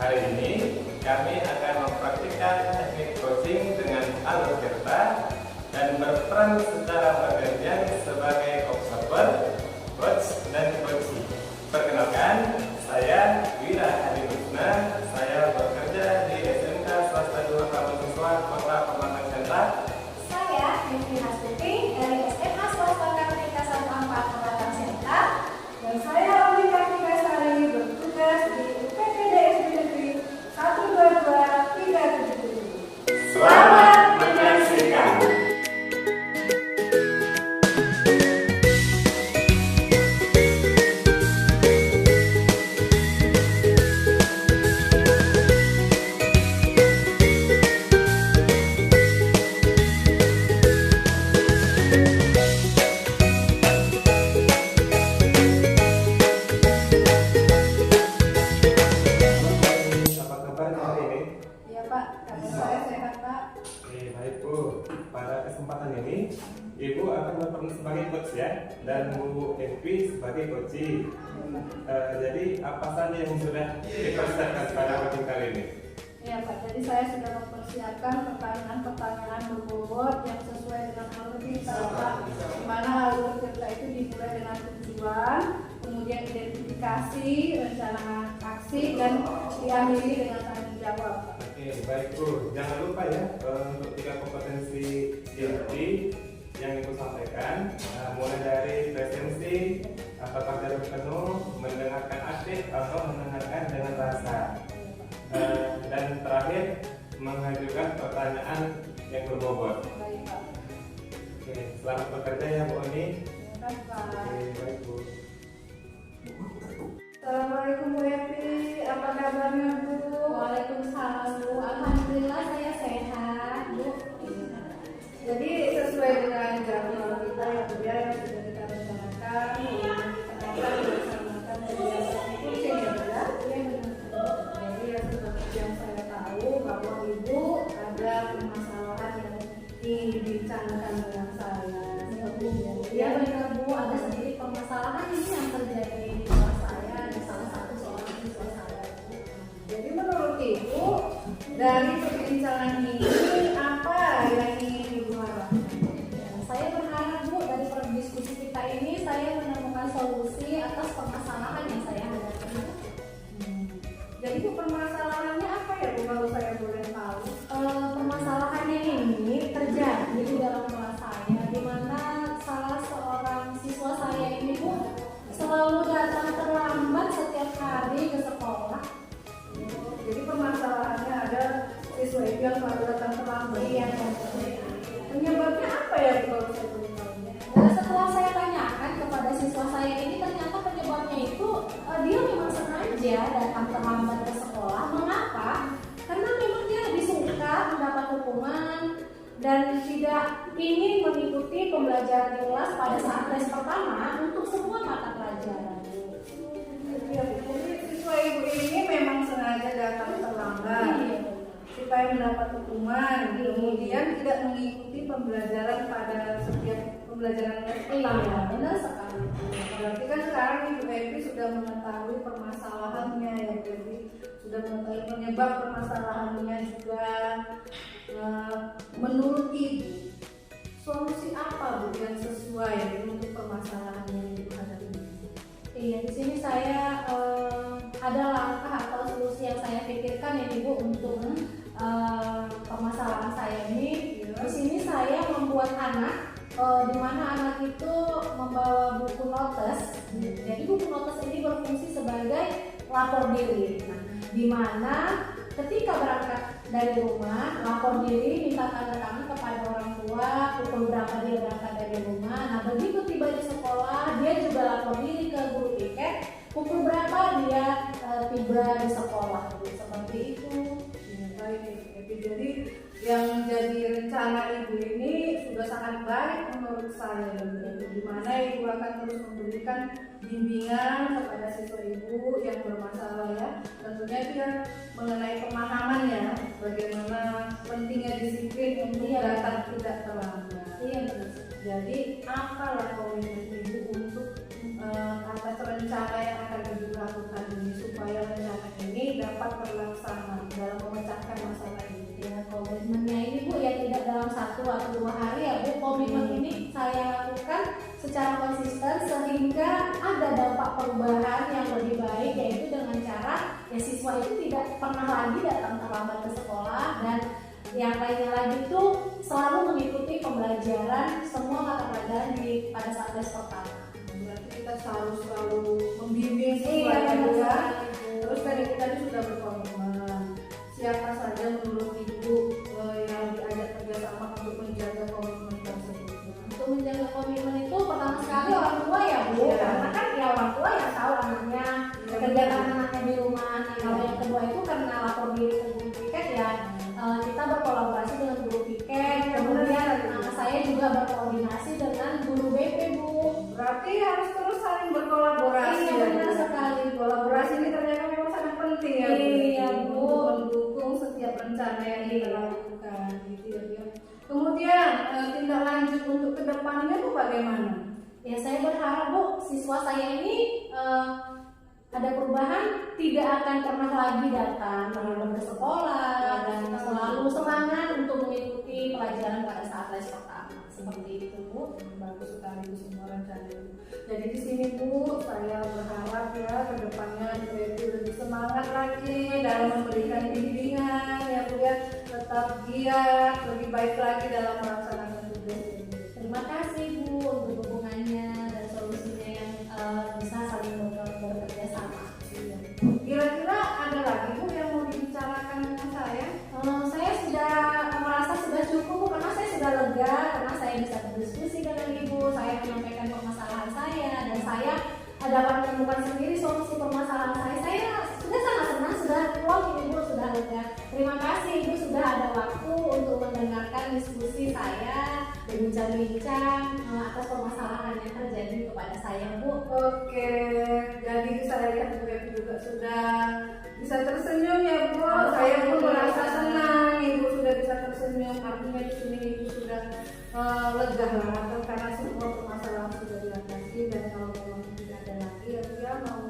Hari ini kami akan mempraktikkan teknik coaching dengan alur cerita dan berperan secara bergantian sebagai observer, coach, dan coachee. Perkenalkan, saya Wira Hadi Husna. Saya bekerja di SMK Swasta 2 Kampus Siswa Kota Pematang Sentra. Saya Mifri Hastuti dari SMA Swasta Kartika 1 Pematang Sentra. Dan saya Oli Kartika Sari bertugas di UPTD Negeri 122377. Selamat menyaksikan. Ya Pak, kabar saya sehat Pak. Baik Bu, pada kesempatan ini Ibu akan berperan sebagai coach ya, dan Bu Evi sebagai coachee. Jadi apa saja yang sudah dipersiapkan pada coaching kali ini? Ya Pak, jadi saya sudah mempersiapkan pertanyaan-pertanyaan berbobot yang sesuai dengan alur cerita Pak. Di mana alur cerita itu dimulai dengan tujuan, kemudian identifikasi, rencana aksi, dan diakhiri dengan tanggung jawab Pak. Oke, baik Bu. Jangan lupa ya untuk 3 kompetensi inti yang Ibu sampaikan, mulai dari presensi, apakah jarak penuh, mendengarkan aktif atau mendengarkan dengan rasa, dan terakhir mengajukan pertanyaan yang berbobot. Baik Pak. Oke, selamat bekerja ya Bu Oni. Terima kasih Pak. Oke, baik Bu. Assalamualaikum Bu Evi, apa kabarnya Bu? Waalaikumsalam Bu. Alhamdulillah saya sehat Bu. Jadi sesuai dengan jadwal kita yang sudah kita rencanakan, kita akan melaksanakan kegiatan coaching ya Bu ya. Jadi yang saya tahu bahwa Ibu ada permasalahan yang ingin dibincangkan dengan saya. Ya benar Bu, ada sedikit permasalahan ini yang terjadi di kelas saya di salah satu seorang siswa saya. Jadi menurut Ibu dari perbincangan ini apa yang ingin Ibu harapkan? Saya berharap Bu dari diskusi kita ini saya menemukan solusi atas permasalahan yang saya hadapi. Jadi Bu permasalahannya apa ya Bu kalau saya boleh tahu? Permasalahannya ini terjadi di dalam kelas saya, di mana salah seorang siswa saya ini Bu selalu datang terlambat setiap hari ke sekolah. Jadi permasalahannya ada siswa itu yang selalu datang terlambat. Iya. Penyebabnya apa ya Bu kalau saya boleh tahu? Dan setelah saya tanyakan kepada siswa saya ini, ternyata penyebabnya itu dia memang sengaja datang terlambat ke sekolah. Mengapa? Karena memang dia lebih suka mendapat hukuman dan tidak ingin mengikuti pembelajaran di kelas pada saat tes pertama untuk semua mata pelajaran. Ya, jadi siswa Ibu ini memang sengaja datang terlambat Iya. supaya mendapat hukuman, kemudian tidak mengikuti pembelajaran pada setiap pembelajaran tes pertama. Iya, benar sekali. Berarti kan sekarang Ibu Evi sudah mengetahui permasalahannya ya, jadi sudah mengetahui penyebab permasalahannya juga. Menurut Ibu, solusi apa Bu yang sesuai untuk permasalahan yang Ibu hadapi? Iya, di sini saya ada langkah atau solusi yang saya pikirkan ya Ibu untuk permasalahan saya ini. Di sini saya membuat anak, di mana anak itu membawa buku notes. Jadi buku notes ini berfungsi sebagai lapor diri. Nah, di mana ketika berangkat dari rumah, lapor diri, minta tanda tangan kepada orang tua, pukul berapa dia berangkat dari rumah. Nah, begitu tiba di sekolah, dia juga lapor diri ke guru piket, pukul berapa dia tiba di sekolah. Seperti itu. Ya, baik Ibu Evi. Jadi yang menjadi rencana Ibu ini sudah sangat baik menurut saya, di mana Ibu akan terus memberikan bimbingan kepada siswa Ibu yang bermasalah ya. Tentunya itu yang mengenai pemahamannya, bagaimana pentingnya disiplin untuk datang tidak terlambat. Iya, benar. Jadi apalah komitmen Ibu untuk atas rencana yang akan Ibu lakukan ini supaya rencana ini dapat dapat terlaksana dalam memecahkan masalah ini? Ya, komitmennya ini Bu ya tidak dalam 1 atau 2 hari ya Bu. Komitmen ini saya lakukan secara konsisten sehingga ada dampak perubahan yang lebih baik, yaitu dengan cara ya siswa itu tidak pernah lagi datang terlambat ke sekolah, dan yang lainnya lagi itu selalu mengikuti pembelajaran semua mata pelajaran pada saat tes pertama. Berarti kita selalu membimbing siswa Iya, ya. benar. Terus tadi kita sudah berkomitmen. Siapa saja menurut Ibu yang diajak kerjasama untuk menjaga komitmen tersebut? Untuk menjaga komitmen itu pertama sekali orang tua ya Bu, Iya. karena kan ya orang tua yang tahu anaknya kegiatan anaknya di rumah. Nah, kalau yang kedua itu karena lapor diri ke guru piket ya, kita berkolaborasi dengan guru piket. Kemudian saya juga berkoordinasi dengan guru BP Bu. Berarti harus terus saling berkolaborasi. Iya, ya, benar Bu. sekali. Kolaborasi ini ternyata memang sangat penting ya, Bu. Iya, Bu. Untuk mendukung setiap rencana yang kita lakukan gitu ya, Bu. Kemudian tindak lanjut untuk kedepannya itu bagaimana? Ya saya berharap Bu, siswa saya ini ada perubahan, tidak akan pernah lagi datang terlambat ke sekolah dan selalu semangat untuk mengikuti pelajaran pada saat les pertama. Seperti itu Bu. Bagus sekali Bu semua rencana itu. Jadi di sini Bu, saya berharap ya kedepannya Bu Evi lebih semangat lagi dalam memberikan bimbingan ya Bu ya, tetap giat, lebih baik lagi dalam melaksanakan tugas ini. Terima kasih Bu untuk dukungannya dan solusinya yang bisa saling bekerja sama. Kira-kira ada lagi Bu yang mau dibicarakan dengan saya? Saya sudah merasa sudah cukup Bu, karena saya sudah lega karena saya bisa berdiskusi dengan Ibu, saya menyampaikan permasalahan saya dan saya dapat menemukan sendiri solusi permasalahan saya. Saya sudah sangat senang, sudah plong Ibu, sudah lega. Terima kasih Ibu sudah ada waktu untuk mendengarkan diskusi saya, berbincang-bincang atas permasalahan yang terjadi kepada saya Bu. Oke, jadi saya lihat Bu Evi juga sudah bisa tersenyum ya Bu. Saya pun merasa senang Ibu sudah bisa tersenyum. Artinya di sini Ibu sudah lega lah, atau karena semua permasalahan sudah diatasi, dan kalau memang tidak ada lagi ya mau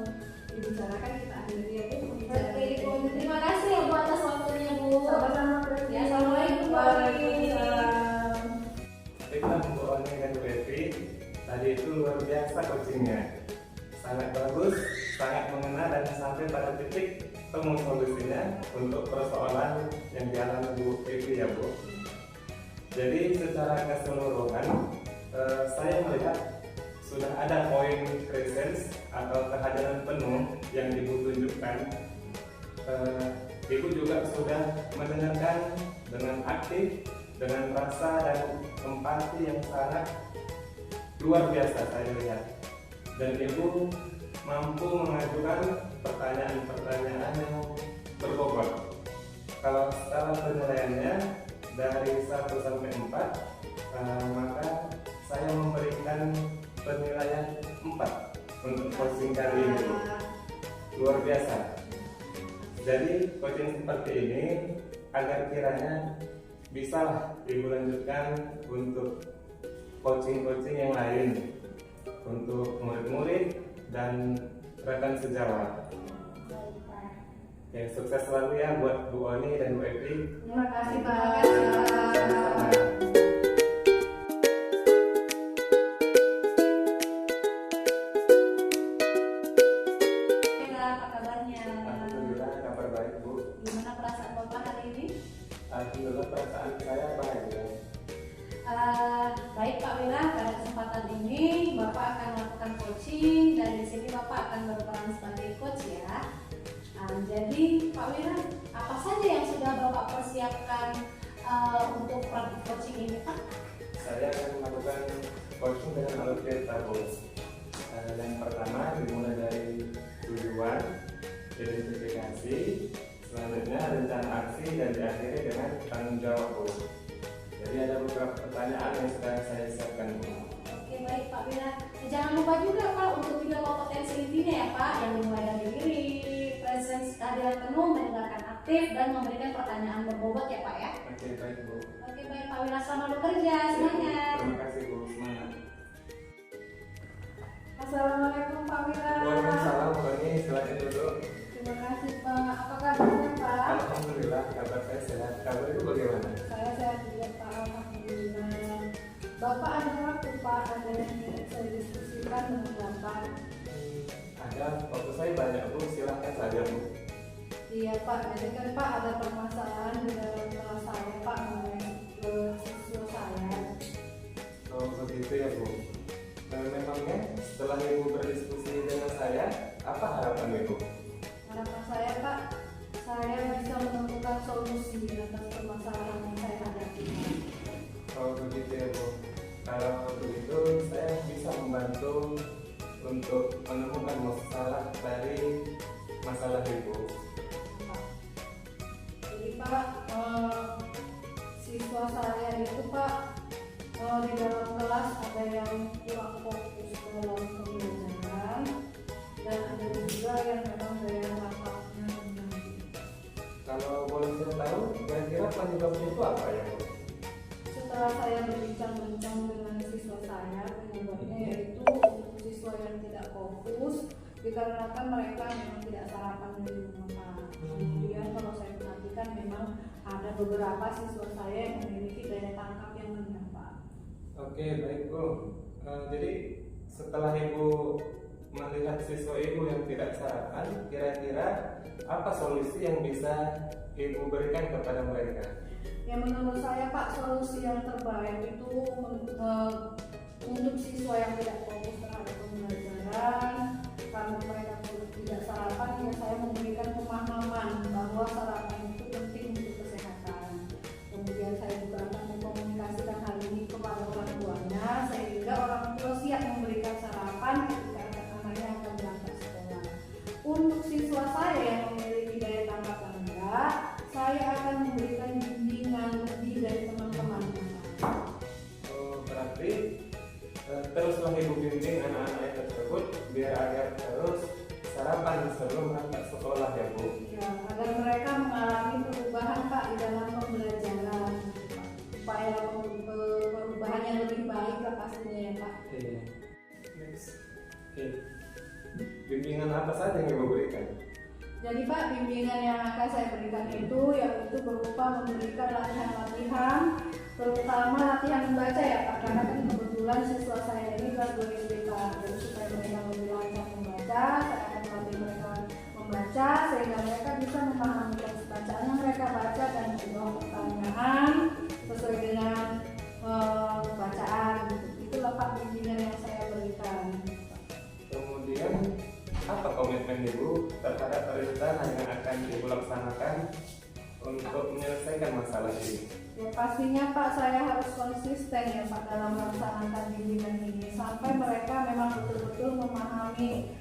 dibicarakan kita akhiri ya Bu. Oke Ibu, terima kasih ya Bu atas waktunya Bu. Sama-sama Bu Evi. Ya, assalamualaikum Bu Evi. Waalaikumsalam. Baiklah Bu Oni dan Bu Evi, tadi itu luar biasa coachingnya, sangat bagus, sangat mengena dan sampai pada titik temu solusinya untuk persoalan yang dialami Bu Evi ya Bu. Jadi secara keseluruhan saya melihat sudah ada poin presence atau kehadiran penuh yang Ibu tunjukkan. Ibu juga sudah mendengarkan dengan aktif, dengan rasa dan empati yang sangat luar biasa saya lihat, dan Ibu mampu mengajukan pertanyaan-pertanyaan yang berbobot. Kalau skala penilaiannya dari 1 sampai 4, maka saya memberikan penilaian 4 untuk coaching kali ini. Luar biasa. Jadi coaching seperti ini agar kiranya bisa Ibu lanjutkan untuk coaching-coaching yang lain untuk murid-murid dan rekan sejawat. Ya, sukses selalu ya buat Bu Oni dan Bu Evi. Terima kasih Pak. Sama-sama. Apa kabarnya? Alhamdulillah kabar baik Bu. Gimana perasaan Bapak hari ini? Alhamdulillah perasaan saya baik ya. Baik Pak Wira, pada kesempatan ini Bapak akan melakukan coaching dan di sini Bapak akan berperan sebagai coach ya. Jadi Pak Wira, apa saja yang sudah Bapak persiapkan untuk praktik coaching ini Pak? Saya akan melakukan coaching dengan alur-cerita Bu. Yang pertama dimulai dari tujuan, identifikasi, selanjutnya rencana aksi, dan diakhiri dengan tanggung jawab Bu. Jadi ada beberapa pertanyaan yang sudah saya siapkan Bu. Oke baik Pak Wira, jangan lupa juga Pak untuk 3 kompetensi intinya ya Pak, yang dimulai dari diri, presence, kehadiran penuh, mendengarkan aktif, dan memberikan pertanyaan berbobot ya Pak ya. Oke baik Bu. Oke baik Pak Wira, selamat bekerja, semangat. Terima kasih Bu, semangat. Assalamualaikum Pak Wira. Waalaikumsalam Bu Oni, silakan duduk. Terima kasih Pak. Apa kabarnya Pak? Alhamdulillah, kabar saya sehat. Kabar itu bagaimana? Saya sehat juga Pak, alhamdulillah. Bapak ada waktu Pak, ada yang ingin saya diskusikan dengan Bapak? Ada, waktu saya banyak Bu, silahkan saja Bu. Iya Pak, jadi kan Pak ada permasalahan di dalam kelas saya Pak mengenai siswa saya. Oh begitu ya Bu. Memangnya setelah Ibu berdiskusi dengan saya, apa harapan Ibu? Harapan saya Pak, saya bisa menemukan solusi atas permasalahan yang saya hadapi. Oh begitu ya Bu. Kalau begitu saya bisa membantu untuk menemukan masalah dari masalah Ibu. Jadi Pak, siswa saya itu Pak di dalam kelas ada yang kurang fokus dalam pembelajaran dan ada juga yang memang daya tangkapnya rendah. Kalau boleh saya tahu, kira-kira penyebabnya itu apa ya Bu? Setelah saya berbincang-bincang dengan siswa saya, penyebabnya yaitu untuk siswa yang tidak fokus dikarenakan mereka memang tidak sarapan di rumah Pak. Kemudian kalau saya perhatikan memang ada beberapa siswa saya yang memiliki daya tangkap yang rendah Pak. Oke baik Bu. Jadi setelah Ibu melihat siswa Ibu yang tidak sarapan, kira-kira apa solusi yang bisa Ibu berikan kepada mereka? Yang menurut saya Pak, solusi yang terbaik itu untuk siswa yang tidak fokus terhadap pembelajaran karena mereka tidak sarapan, ya saya memberikan pemahaman bahwa sarapan itu penting untuk kesehatan. Kemudian saya juga akan mengkomunikasikan hal ini kepada orang tuanya sehingga orang tua siap memberikan sarapan ketika anak-anaknya akan berangkat sekolah. Untuk siswa saya yang memiliki daya tangkap rendah, saya akan memberikan bimbingan lebih dari teman-temannya. Oh, berarti teruslah Ibu bimbing anak-anak tersebut biar agar terus sarapan sebelum berangkat sekolah ya Bu. Ya, agar mereka mengalami perubahan Pak di dalam pembelajaran, supaya perubahan yang lebih baik lah pastinya ya Pak. Iya. Next. Oke. Bimbingan apa saja yang Ibu berikan? Jadi Pak, bimbingan yang akan saya berikan itu yaitu berupa memberikan latihan-latihan, terutama latihan membaca ya Pak, karena kan kebetulan siswa saya ini kelas 2 SD Pak. Jadi supaya mereka lebih lancar membaca, saya akan melatih mereka membaca sehingga mereka bisa memahami teks bacaan yang mereka baca dan menjawab pertanyaan sesuai dengan bacaan. Itulah Pak bimbingan yang saya berikan. Kemudian apa komitmen Ibu terhadap rencana yang akan Ibu laksanakan untuk menyelesaikan masalah ini? Ya, pastinya Pak, saya harus konsisten ya Pak dalam melaksanakan bimbingan ini sampai mereka memang betul-betul memahami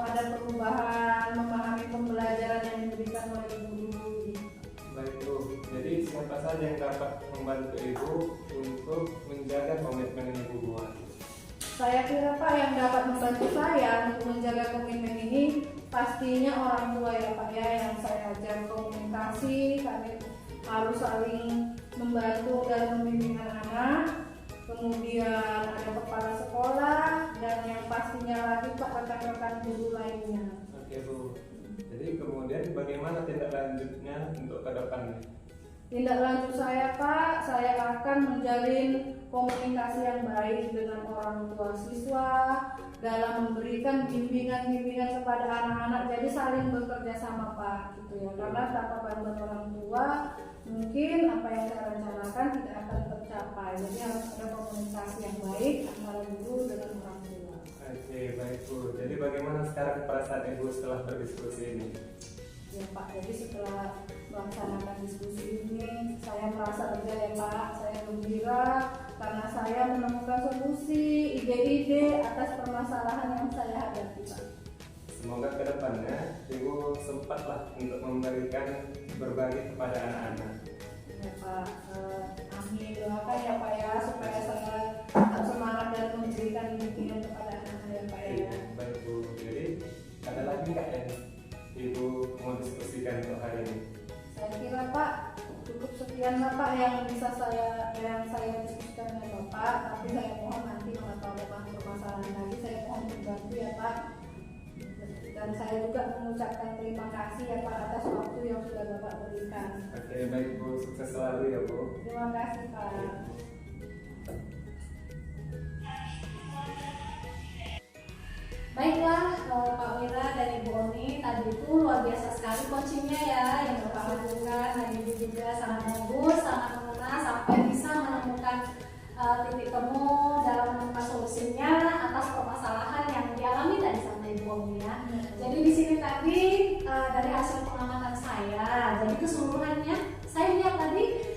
ada perubahan, memahami pembelajaran yang diberikan oleh guru. Baik Bu, jadi siapa saja yang dapat membantu Ibu untuk menjaga komitmen yang Ibu buat? Saya kira Pak yang dapat membantu saya untuk menjaga komitmen ini pastinya orang tua ya Pak ya, yang saya ajar komunikasi, kami harus saling membantu dan membimbing anak-anak. Kemudian ada kepala sekolah dan yang pastinya lagi Pak rekan-rekan guru lainnya. Oke Bu, jadi kemudian bagaimana tindak lanjutnya untuk ke depannya? Tindak lanjut saya Pak, saya akan menjalin komunikasi yang baik dengan orang tua siswa dalam memberikan bimbingan-bimbingan kepada anak-anak, jadi saling bekerja sama Pak gitu ya, karena tanpa bantuan orang tua mungkin apa yang saya rencanakan tidak akan tercapai, jadi harus ada komunikasi yang baik antara guru dengan orang tua. Oke baik Bu, jadi bagaimana sekarang perasaan Ibu setelah berdiskusi ini? Ya Pak, jadi setelah melaksanakan diskusi ini saya merasa lega ya Pak, saya gembira karena saya menemukan solusi, ide-ide atas permasalahan yang saya hadapi Pak. Semoga kedepannya Ibu sempatlah untuk memberikan berbagi kepada anak-anak. Ya Pak, amin, doakan ya Pak ya supaya saya tetap semangat dan memberikan bimbingan kepada anak-anak ya Pak ya. Baik Bu, jadi ada lagi nggak yang Ibu mau diskusikan untuk hari ini? Saya kira Pak cukup sekian lah Pak yang bisa saya diskusikan dengan Bapak, tapi saya mohon nanti kalau ada permasalahan lagi saya mohon dibantu ya Pak. Dan saya juga mengucapkan terima kasih ya Pak atas waktu yang sudah Bapak berikan. Oke, baik Bu, sukses selalu ya Bu. Terima kasih Pak. Baiklah, Pak Wira dan Ibu Oni, tadi itu luar biasa sekali coachingnya ya yang Bapak lakukan. Dan Ibu juga sangat bagus, sangat mengena sampai bisa menemukan titik temu dalam menemukan solusinya atas permasalahan yang dialami tadi sama Ibu Oni ya. Jadi di sini tadi dari hasil pengamatan saya, jadi keseluruhannya saya lihat tadi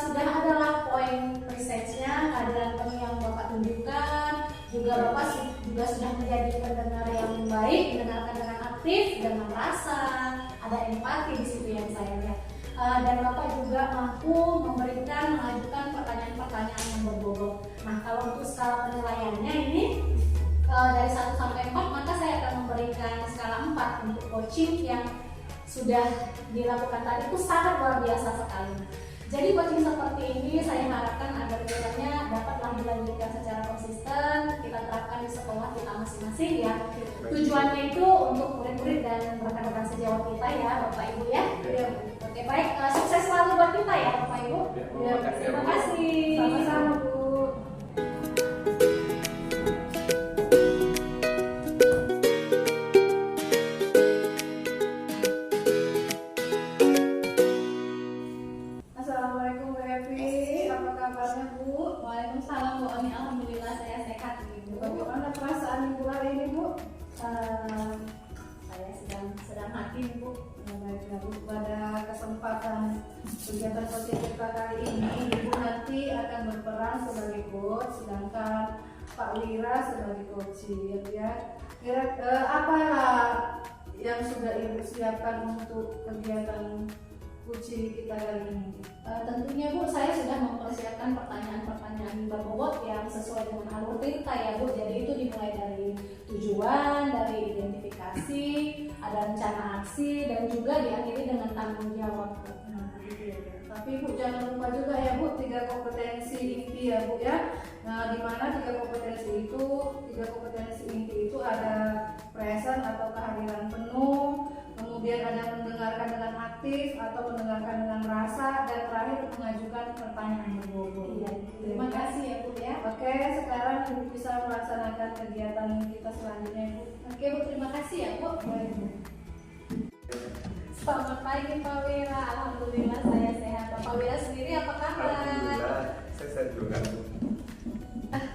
sudah adalah poin researchnya, kehadiran penuh yang Bapak tunjukkan, juga Bapak juga sudah menjadi pendengar yang baik, mendengarkan dengan aktif, dengan rasa, ada empati di situ yang saya lihat. Dan Bapak juga mampu mengajukan pertanyaan-pertanyaan yang berbobot. Nah, kalau untuk skala penilaiannya ini dari 1 sampai 4, maka saya akan memberikan skala 4 untuk coaching yang sudah dilakukan tadi itu sangat luar biasa sekali. Jadi coaching seperti ini saya harapkan agar kiranya dapatlah dilanjutkan secara konsisten, kita terapkan di sekolah kita masing-masing ya. Tujuannya itu untuk murid-murid dan rekan-rekan sejawat kita ya Bapak Ibu ya. Oke baik, sukses selalu buat kita ya Bapak Ibu. Ya, Terima kasih. Sama-sama Bu. Assalamualaikum Bu Evi, apa kabarnya Bu? Waalaikumsalam Bu Oni, alhamdulillah saya sehat Ibu. Bagaimana perasaan Ibu hari ini Bu? Saya sedang hati Bu. Baiklah Bu, pada kesempatan kegiatan coaching kita kali ini Ibu nanti akan berperan sebagai coach, sedangkan Pak Wira sebagai coaching ya. Apalah yang sudah Ibu siapkan untuk kegiatan coaching kita kali ini? Tentunya Bu, saya sudah mempersiapkan pertanyaan-pertanyaan berbobot yang sesuai dengan alur cerita ya Bu. Jadi itu dimulai dari tujuan, dari identifikasi, ada rencana aksi, dan juga diakhiri dengan tanggung jawab. Tapi Bu jangan lupa juga ya Bu, 3 kompetensi inti ya Bu ya. Nah, di mana 3 kompetensi inti itu ada present atau kehadiran penuh, kemudian ada mendengarkan dengan aktif atau mendengarkan dengan rasa, dan terakhir mengajukan pertanyaan berbobot. Iya, terima kasih ya Bu ya. Oke, sekarang Ibu bisa melaksanakan kegiatan kita selanjutnya Bu. Oke Bu, terima kasih ya Bu. Selamat pagi Pak Wira, alhamdulillah saya sehat. Pak Wira sendiri apa kabar? Alhamdulillah, saya sehat juga Bu.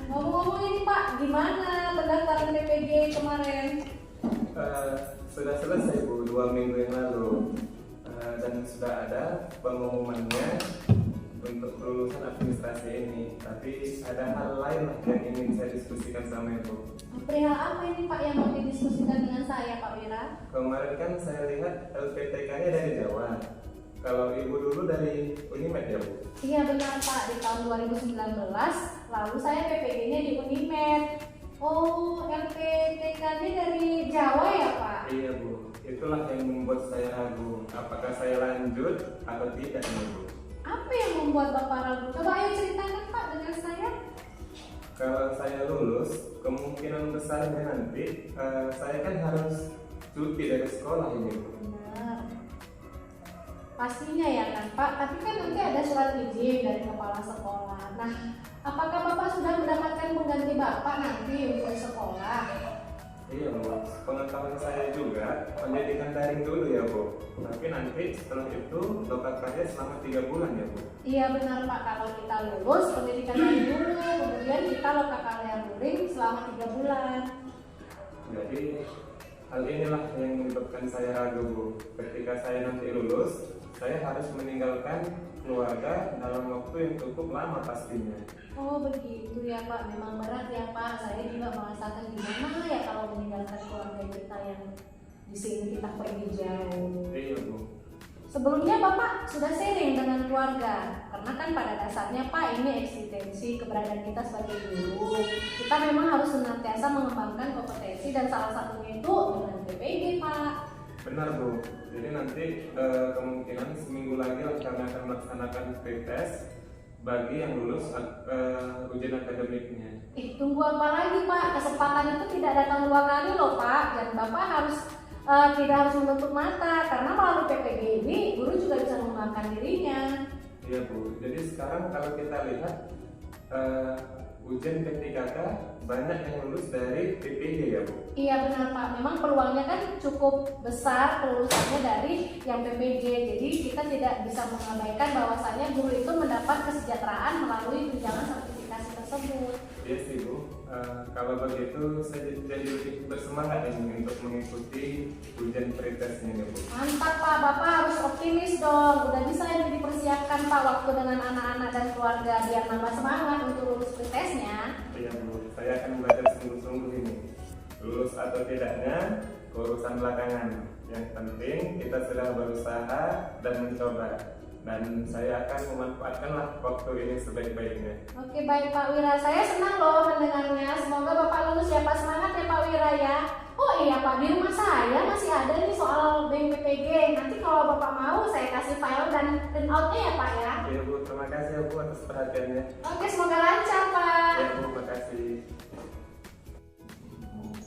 Ngomong-ngomong ini Pak, gimana pendaftaran PPG kemarin? Sudah selesai Bu, 2 minggu yang lalu. Dan sudah ada pengumumannya untuk kelulusan administrasi ini. Tapi ada hal lain lah yang ingin saya diskusikan sama Ibu. Perihal apa ini Pak yang mau didiskusikan dengan saya Pak Wira? Kemarin kan saya lihat LPTK-nya dari Jawa. Kalau Ibu dulu dari Unimed ya Bu? Iya benar Pak, di tahun 2019 lalu saya PPG-nya di Unimed. Oh, LPTK-nya dari Jawa ya Pak? Iya Bu, itulah yang membuat saya ragu apakah saya lanjut atau tidak nih Bu. Apa yang membuat Bapak ragu? Coba ayo ceritakan Pak dengan saya. Kalau saya lulus, kemungkinan besarnya nanti saya kan harus cuti dari sekolah ini Bu. Benar. Pastinya ya kan Pak, tapi kan nanti ada surat izin dari kepala sekolah. Nah, apakah Bapak sudah mendapatkan pengganti Bapak nanti untuk sekolah? Iya Bu, pengetahuan saya juga pendidikan daring dulu ya Bu. Tapi nanti setelah itu lokal kerja selama 3 bulan ya Bu. Iya benar Pak, kalau kita lulus pendidikan dari dulu, kemudian kita lokal karya luring selama 3 bulan. Jadi hal inilah yang menyebabkan saya ragu Bu. Ketika saya nanti lulus, saya harus meninggalkan keluarga dalam waktu yang cukup lama pastinya. Oh begitu ya Pak, memang berat ya Pak. Saya juga merasakan gimana ya kalau meninggalkan keluarga kita yang di sini kita pergi jauh. Iya Bu. Sebelumnya Bapak sudah sharing dengan keluarga, karena kan pada dasarnya Pak ini eksistensi keberadaan kita sebagai guru. Kita memang harus senantiasa mengembangkan kompetensi dan salah satunya itu dengan PPG Pak. Benar Bu. Jadi nanti kemungkinan seminggu lagi lah kami akan melaksanakan pretest bagi yang lulus ujian akademiknya. Tunggu apa lagi Pak? Kesempatan itu tidak datang 2 kali loh Pak. Dan Bapak harus tidak harus menutup mata, karena melalui PPG ini guru juga bisa mengembangkan dirinya. Iya Bu, jadi sekarang kalau kita lihat ujian P3K banyak yang lulus dari PPG ya Bu? Iya benar Pak, memang peluangnya kan cukup besar kelulusannya dari yang PPG. Jadi kita tidak bisa mengabaikan bahwasanya guru itu mendapat kesejahteraan melalui tunjangan sertifikasi tersebut. Iya sih Bu, kalau begitu saya jadi lebih bersemangat ini untuk mengikuti ujian pretesnya nih Bu. Mantap Pak, Bapak harus optimis dong. Udah bisa ini dipersiapkan Pak waktu dengan anak-anak dan keluarga biar nambah semangat untuk lulus pretesnya. Iya Bu, saya akan belajar sungguh-sungguh ini. Lulus atau tidaknya urusan belakangan. Yang penting kita sudah berusaha dan mencoba. Dan saya akan memanfaatkanlah waktu ini sebaik-baiknya. Oke baik Pak Wira, saya senang loh mendengarnya. Semoga Bapak lulus ya Pak, semangat ya Pak Wira ya. Oh iya Pak, di rumah saya masih ada nih soal BMPPG. Nanti kalau Bapak mau saya kasih file dan print outnya ya Pak ya. Iya Bu, terima kasih ya Bu atas perhatiannya. Oke, semoga lancar Pak. Ya Bu, makasih.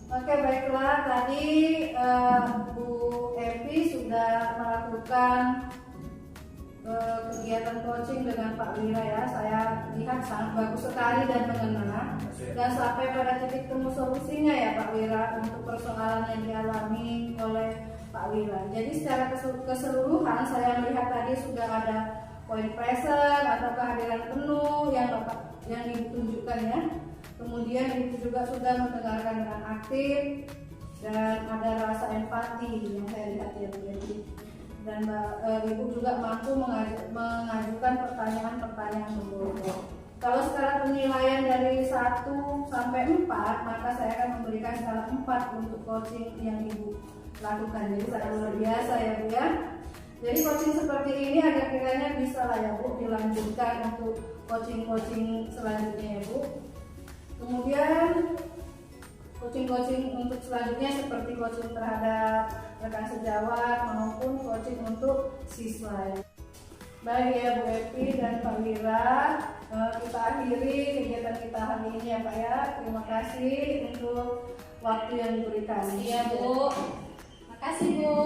Oke, baiklah, tadi Bu Evi sudah melakukan kegiatan coaching dengan Pak Wira ya. Saya lihat sangat bagus sekali dan mengena, dan sampai pada titik temu solusinya ya Pak Wira untuk persoalan yang dialami oleh Pak Wira. Jadi secara keseluruhan saya melihat tadi sudah ada poin present atau kehadiran penuh yang ditunjukkan ya. Kemudian Ibu juga sudah mendengarkan dengan aktif dan ada rasa empati yang saya lihat ya Bu Evi. Dan Ibu juga mampu mengajukan pertanyaan-pertanyaan berbohong. Kalau skala penilaian dari 1 sampai 4, maka saya akan memberikan skala 4 untuk coaching yang Ibu lakukan. Jadi sangat luar biasa ya Bu ya. Jadi coaching seperti ini agar kiranya bisa lah ya Bu dilanjutkan untuk coaching-coaching selanjutnya ya Bu. Kemudian coaching untuk selanjutnya seperti coaching terhadap rekan sejawat maupun coaching untuk siswa. Baik ya Bu Evi dan Pak Wira, kita akhiri kegiatan kita hari ini ya Pak ya. Terima kasih untuk waktu yang diberikan. Iya Bu, makasih Bu.